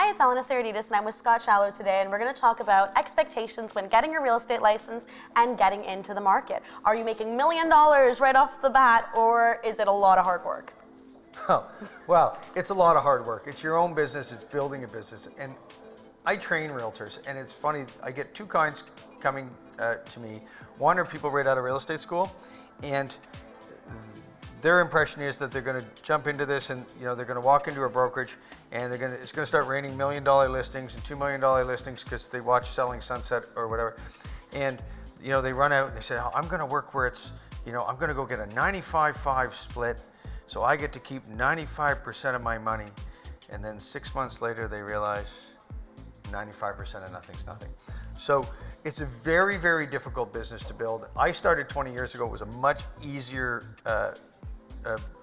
Hi, it's Elena Saradidis, and I'm with Scott Shallow today, and we're going to talk about expectations when getting your real estate license and getting into the market. Are you making $1 million right off the bat, or is it a lot of hard work? Oh, well, it's a lot of hard work. It's your own business, it's building a business. And I train realtors, and it's funny, I get two kinds coming to me. One are people right out of real estate school, and their impression is that they're going to jump into this, and they're going to walk into a brokerage, and it's going to start raining $1 million listings and $2 million listings because they watch Selling Sunset or whatever, and they run out and they say, oh, I'm going to work where it's, I'm going to go get a 95-5 split, so I get to keep 95% of my money, and then 6 months later they realize 95% of nothing's nothing. So it's a very, very difficult business to build. I started 20 years ago. It was a much easier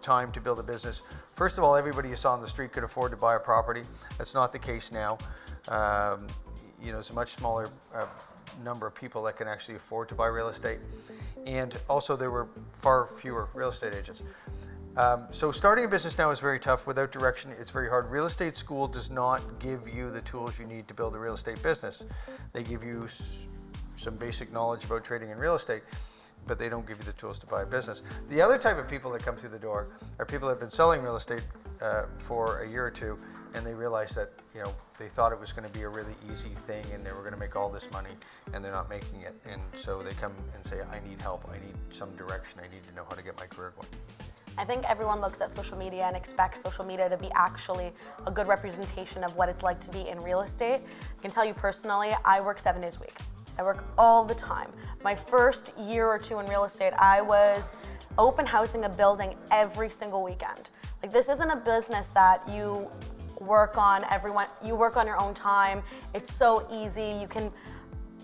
time to build a business. First of all, everybody you saw on the street could afford to buy a property. That's not the case now. It's a much smaller number of people that can actually afford to buy real estate. And also there were far fewer real estate agents. So starting a business now is very tough. Without direction, it's very hard. Real estate school does not give you the tools you need to build a real estate business. They give you some basic knowledge about trading in real estate, but they don't give you the tools to buy a business. The other type of people that come through the door are people that have been selling real estate for a year or two, and they realize that they thought it was going to be a really easy thing and they were going to make all this money, and they're not making it. And so they come and say, I need help, I need some direction, I need to know how to get my career going. I think everyone looks at social media and expects social media to be actually a good representation of what it's like to be in real estate. I can tell you personally, I work 7 days a week. I work all the time. My first year or two in real estate, I was open housing a building every single weekend. Like, this isn't a business that you work on you work on your own time. It's so easy. You can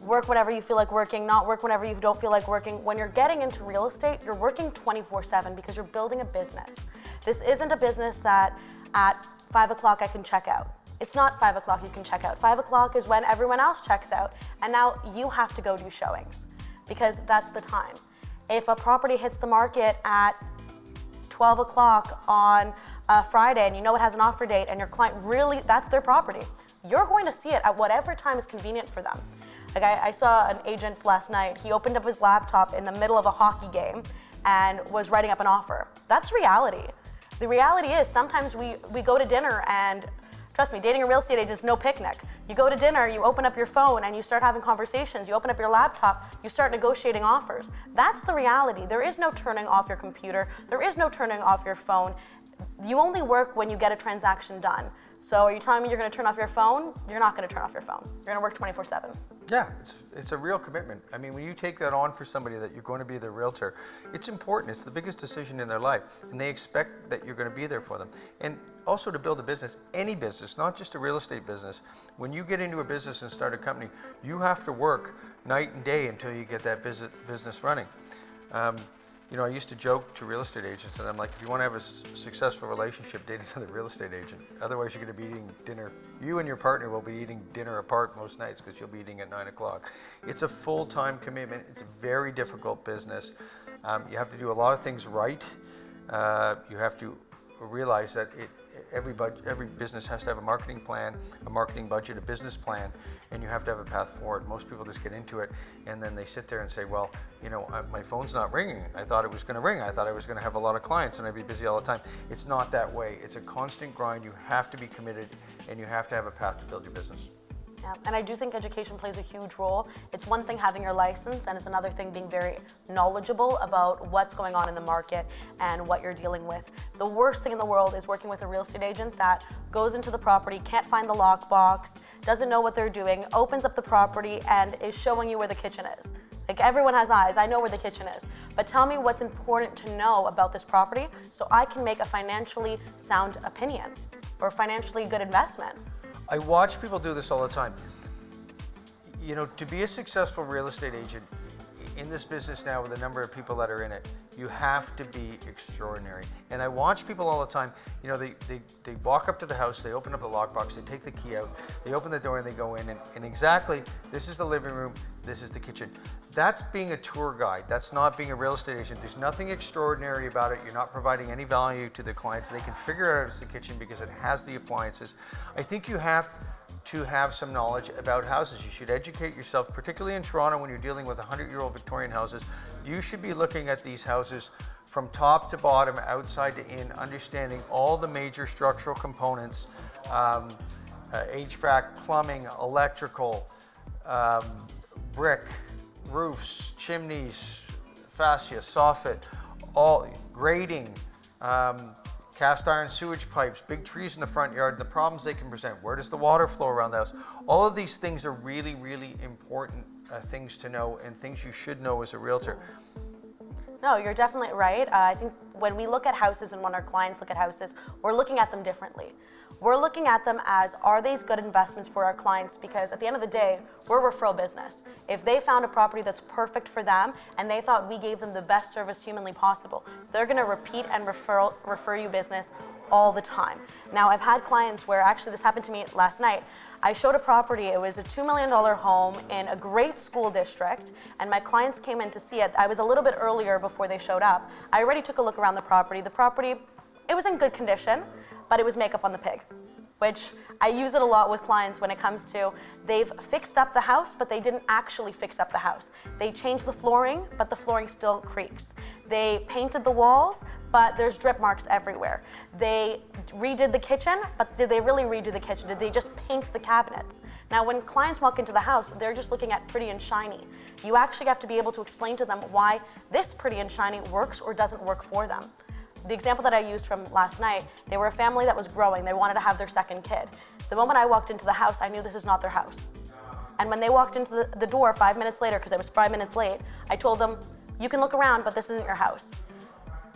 work whenever you feel like working, not work whenever you don't feel like working. When you're getting into real estate, you're working 24/7 because you're building a business. This isn't a business that at 5 o'clock I can check out. It's not 5 o'clock you can check out. 5 o'clock is when everyone else checks out, and now you have to go do showings because that's the time. If a property hits the market at 12 o'clock on a Friday and it has an offer date and your client really, that's their property, you're going to see it at whatever time is convenient for them. Like I saw an agent last night, he opened up his laptop in the middle of a hockey game and was writing up an offer. That's reality. The reality is sometimes we go to dinner, and trust me, dating a real estate agent is no picnic. You go to dinner, you open up your phone and you start having conversations, you open up your laptop, you start negotiating offers. That's the reality. There is no turning off your computer, there is no turning off your phone. You only work when you get a transaction done. So are you telling me you're going to turn off your phone? You're not going to turn off your phone. You're going to work 24/7. Yeah, it's a real commitment. I mean, when you take that on for somebody that you're going to be their realtor, it's important. It's the biggest decision in their life, and they expect that you're going to be there for them. And also to build a business, any business, not just a real estate business, when you get into a business and start a company, you have to work night and day until you get that business running. I used to joke to real estate agents, and I'm like, if you want to have a successful relationship, date another real estate agent. Otherwise, you're going to be eating dinner. You and your partner will be eating dinner apart most nights because you'll be eating at 9 o'clock. It's a full-time commitment. It's a very difficult business. You have to do a lot of things right. You have to realize that every business has to have a marketing plan, a marketing budget, a business plan, and you have to have a path forward. Most people just get into it, and then they sit there and say, well, my phone's not ringing. I thought it was going to ring. I thought I was going to have a lot of clients and I'd be busy all the time. It's not that way. It's a constant grind. You have to be committed, and you have to have a path to build your business. Yeah, and I do think education plays a huge role. It's one thing having your license, and it's another thing being very knowledgeable about what's going on in the market and what you're dealing with. The worst thing in the world is working with a real estate agent that goes into the property, can't find the lockbox, doesn't know what they're doing, opens up the property and is showing you where the kitchen is. Like, everyone has eyes, I know where the kitchen is, but tell me what's important to know about this property so I can make a financially sound opinion or financially good investment. I watch people do this all the time. To be a successful real estate agent in this business now with the number of people that are in it, you have to be extraordinary. And I watch people all the time, you know, they walk up to the house, they open up the lockbox, they take the key out, they open the door and they go in, and exactly, this is the living room, this is the kitchen. That's being a tour guide. That's not being a real estate agent. There's nothing extraordinary about it. You're not providing any value to the clients. They can figure it out as the kitchen because it has the appliances. I think you have to have some knowledge about houses. You should educate yourself, particularly in Toronto when you're dealing with 100-year-old Victorian houses. You should be looking at these houses from top to bottom, outside to in, understanding all the major structural components, HVAC, plumbing, electrical, brick, roofs, chimneys, fascia, soffit, all grading, cast iron sewage pipes, big trees in the front yard, and the problems they can present. Where does the water flow around the house? All of these things are really, really important things to know, and things you should know as a realtor. No, you're definitely right. I think when we look at houses and when our clients look at houses, we're looking at them differently. We're looking at them as, are these good investments for our clients? Because at the end of the day, we're a referral business. If they found a property that's perfect for them and they thought we gave them the best service humanly possible, they're gonna repeat and refer you business all the time. Now, I've had clients where, actually this happened to me last night. I showed a property, it was a $2 million home in a great school district, and my clients came in to see it. I was a little bit earlier before they showed up. I already took a look around the property. The property, it was in good condition, but it was makeup on the pig, which I use it a lot with clients when it comes to, they've fixed up the house, but they didn't actually fix up the house. They changed the flooring, but the flooring still creaks. They painted the walls, but there's drip marks everywhere. They redid the kitchen, but did they really redo the kitchen? Did they just paint the cabinets? Now, when clients walk into the house, they're just looking at pretty and shiny. You actually have to be able to explain to them why this pretty and shiny works or doesn't work for them. The example that I used from last night, they were a family that was growing. They wanted to have their second kid. The moment I walked into the house, I knew this is not their house. And when they walked into the door 5 minutes later, because I was 5 minutes late, I told them, you can look around, but this isn't your house.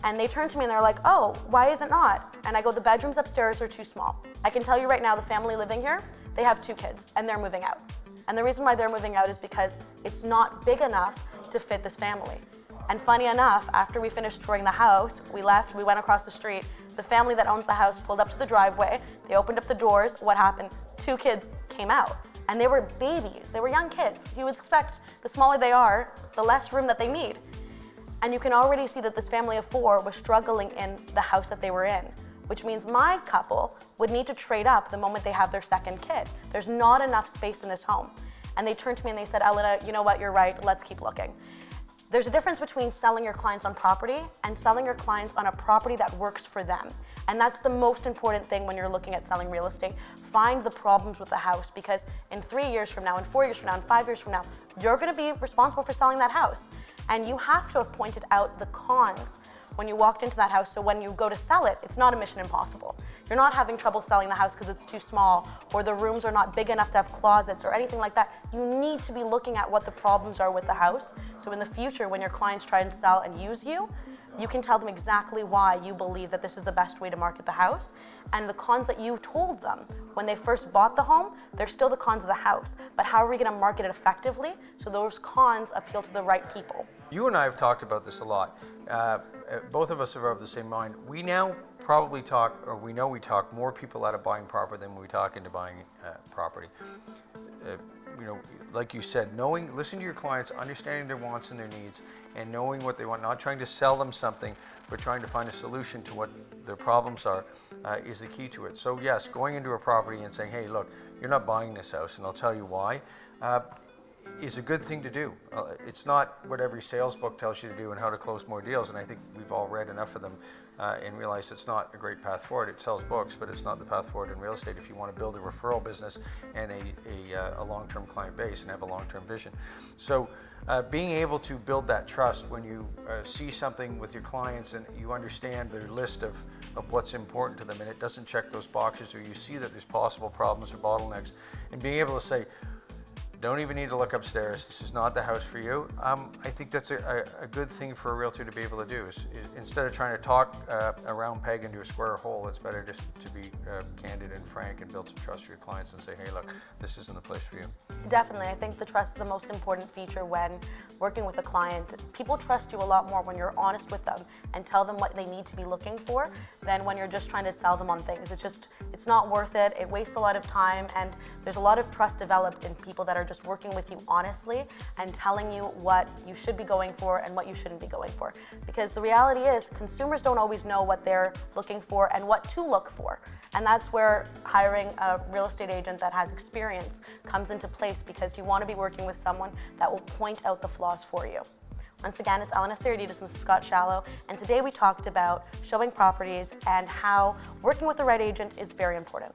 And they turned to me and they're like, oh, why is it not? And I go, the bedrooms upstairs are too small. I can tell you right now, the family living here, they have 2 kids and they're moving out. And the reason why they're moving out is because it's not big enough to fit this family. And funny enough, after we finished touring the house, we left, we went across the street. The family that owns the house pulled up to the driveway. They opened up the doors. What happened? 2 kids came out. And they were babies. They were young kids. You would expect the smaller they are, the less room that they need. And you can already see that this family of 4 was struggling in the house that they were in, which means my couple would need to trade up the moment they have their second kid. There's not enough space in this home. And they turned to me and they said, Elena, you know what, you're right, let's keep looking. There's a difference between selling your clients on property and selling your clients on a property that works for them. And that's the most important thing when you're looking at selling real estate. Find the problems with the house, because in 3 years from now, in 4 years from now, in 5 years from now, you're gonna be responsible for selling that house. And you have to have pointed out the cons when you walked into that house, so when you go to sell it, it's not a mission impossible. You're not having trouble selling the house because it's too small, or the rooms are not big enough to have closets or anything like that. You need to be looking at what the problems are with the house, so in the future when your clients try and sell and use you, you can tell them exactly why you believe that this is the best way to market the house, and the cons that you told them when they first bought the home, they're still the cons of the house, but how are we gonna market it effectively so those cons appeal to the right people? You and I have talked about this a lot. Both of us are of the same mind. We now probably talk, or we know we talk more people out of buying property than we talk into buying property. You know, like you said, listening to your clients, understanding their wants and their needs, and knowing what they want, not trying to sell them something, but trying to find a solution to what their problems are, is the key to it. So yes, going into a property and saying, hey, look, you're not buying this house, and I'll tell you why, is a good thing to do. It's not what every sales book tells you to do and how to close more deals, and I think we've all read enough of them and realized it's not a great path forward. It sells books, but it's not the path forward in real estate if you want to build a referral business and a long-term client base and have a long-term vision. So being able to build that trust when you see something with your clients and you understand their list of what's important to them and it doesn't check those boxes, or you see that there's possible problems or bottlenecks, and being able to say, don't even need to look upstairs. This is not the house for you. I think that's a good thing for a realtor to be able to do. Is instead of trying to talk a round peg into a square hole, it's better just to be candid and frank and build some trust with your clients and say, hey, look, this isn't the place for you. Definitely. I think the trust is the most important feature when working with a client. People trust you a lot more when you're honest with them and tell them what they need to be looking for than when you're just trying to sell them on things. It's not worth it. It wastes a lot of time, and there's a lot of trust developed in people that are just working with you honestly and telling you what you should be going for and what you shouldn't be going for. Because the reality is, consumers don't always know what they're looking for and what to look for. And that's where hiring a real estate agent that has experience comes into place, because you want to be working with someone that will point out the flaws for you. Once again, it's Elena Saradidis and Scott Shallow, and today we talked about showing properties and how working with the right agent is very important.